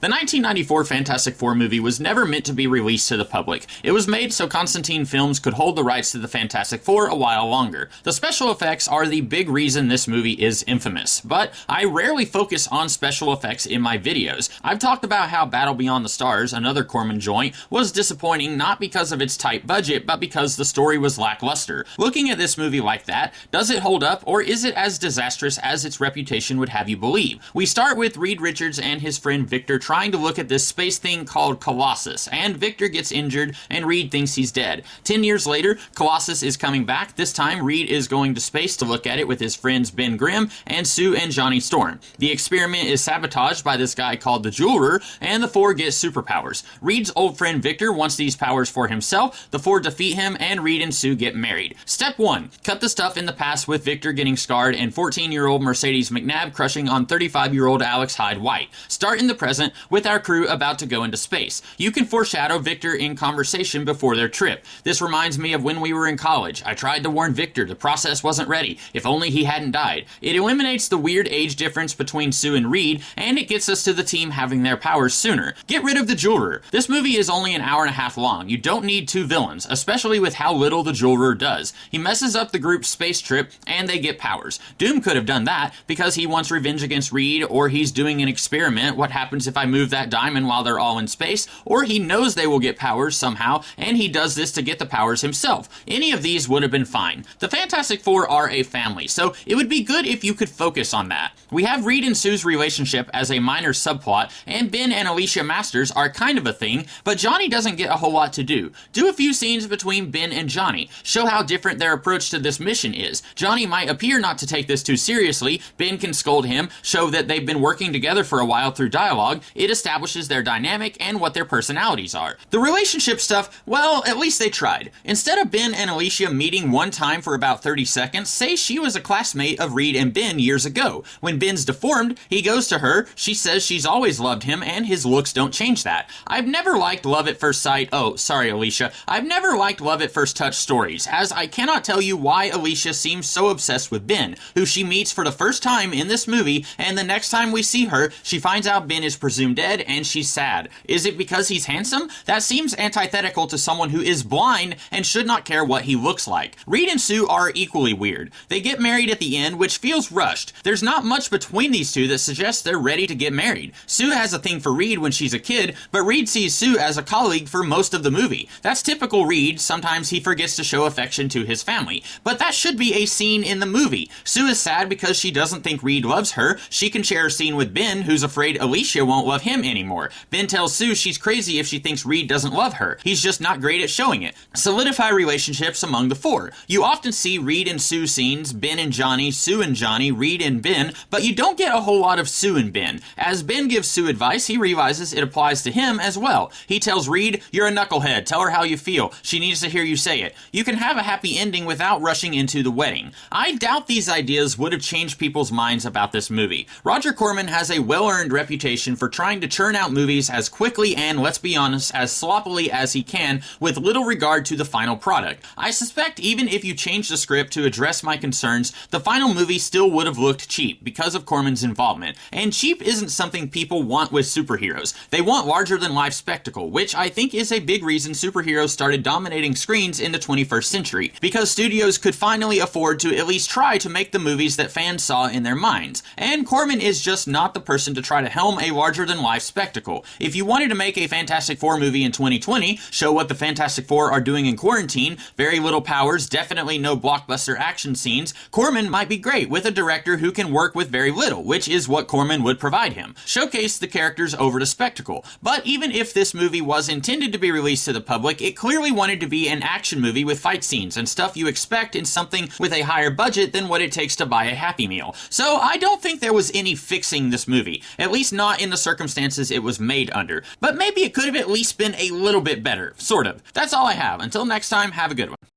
The 1994 Fantastic Four movie was never meant to be released to the public. It was made so Constantine Films could hold the rights to the Fantastic Four a while longer. The special effects are the big reason this movie is infamous, but I rarely focus on special effects in my videos. I've talked about how Battle Beyond the Stars, another Corman joint, was disappointing not because of its tight budget, but because the story was lackluster. Looking at this movie like that, does it hold up, or is it as disastrous as its reputation would have you believe? We start with Reed Richards and his friend Victor trying to look at this space thing called Colossus, and Victor gets injured and Reed thinks he's dead. 10 years later, Colossus is coming back. This time, Reed is going to space to look at it with his friends Ben Grimm and Sue and Johnny Storm. The experiment is sabotaged by this guy called the Jeweler, and the four get superpowers. Reed's old friend Victor wants these powers for himself, the four defeat him, and Reed and Sue get married. Step 1. Cut the stuff in the past with Victor getting scarred and 14-year-old Mercedes McNabb crushing on 35-year-old Alex Hyde White. Start in the present with our crew about to go into space. You can foreshadow Victor in conversation before their trip. This reminds me of when we were in college. I tried to warn Victor the process wasn't ready. If only he hadn't died. It eliminates the weird age difference between Sue and Reed, and it gets us to the team having their powers sooner. Get rid of the Jeweler. This movie is only an hour and a half long. You don't need two villains, especially with how little the Jeweler does. He messes up the group's space trip, and they get powers. Doom could have done that because he wants revenge against Reed, or he's doing an experiment. What happens if I move that diamond while they're all in space? Or he knows they will get powers somehow, and he does this to get the powers himself. Any of these would have been fine. The Fantastic Four are a family, so it would be good if you could focus on that. We have Reed and Sue's relationship as a minor subplot, and Ben and Alicia Masters are kind of a thing, but Johnny doesn't get a whole lot to do. Do a few scenes between Ben and Johnny. Show how different their approach to this mission is. Johnny might appear not to take this too seriously. Ben can scold him, show that they've been working together for a while through dialogue. It establishes their dynamic and what their personalities are. The relationship stuff, well, at least they tried. Instead of Ben and Alicia meeting one time for about 30 seconds, say she was a classmate of Reed and Ben years ago. When Ben's deformed, he goes to her, she says she's always loved him, and his looks don't change that. I've never liked love at first sight, oh, sorry Alicia, I've never liked love at first touch stories, as I cannot tell you why Alicia seems so obsessed with Ben, who she meets for the first time in this movie, and the next time we see her, she finds out Ben is presumed dead, and she's sad. Is it because he's handsome? That seems antithetical to someone who is blind and should not care what he looks like. Reed and Sue are equally weird. They get married at the end, which feels rushed. There's not much between these two that suggests they're ready to get married. Sue has a thing for Reed when she's a kid, but Reed sees Sue as a colleague for most of the movie. That's typical Reed. Sometimes he forgets to show affection to his family. But that should be a scene in the movie. Sue is sad because she doesn't think Reed loves her. She can share a scene with Ben, who's afraid Alicia won't love him anymore. Ben tells Sue she's crazy if she thinks Reed doesn't love her. He's just not great at showing it. Solidify relationships among the four. You often see Reed and Sue scenes, Ben and Johnny, Sue and Johnny, Reed and Ben, but you don't get a whole lot of Sue and Ben. As Ben gives Sue advice, he realizes it applies to him as well. He tells Reed, "You're a knucklehead, tell her how you feel. She needs to hear you say it." You can have a happy ending without rushing into the wedding. I doubt these ideas would have changed people's minds about this movie. Roger Corman has a well-earned reputation for trying to churn out movies as quickly and, let's be honest, as sloppily as he can, with little regard to the final product. I suspect even if you change the script to address my concerns, the final movie still would have looked cheap because of Corman's involvement. And cheap isn't something people want with superheroes. They want larger-than-life spectacle, which I think is a big reason superheroes started dominating screens in the 21st century, because studios could finally afford to at least try to make the movies that fans saw in their minds. And Corman is just not the person to try to helm a larger-than-life spectacle. If you wanted to make a Fantastic Four movie in 2020, show what the Fantastic Four are doing in quarantine, very little powers, definitely no blockbuster action scenes, Corman might be great with a director who can work with very little, which is what Corman would provide him. Showcase the characters over to spectacle. But even if this movie was intended to be released to the public, it clearly wanted to be an action movie with fight scenes and stuff you expect in something with a higher budget than what it takes to buy a Happy Meal. So I don't think there was any fixing this movie, at least not in the circumstances it was made under. But maybe it could have at least been a little bit better, sort of. That's all I have. Until next time, have a good one.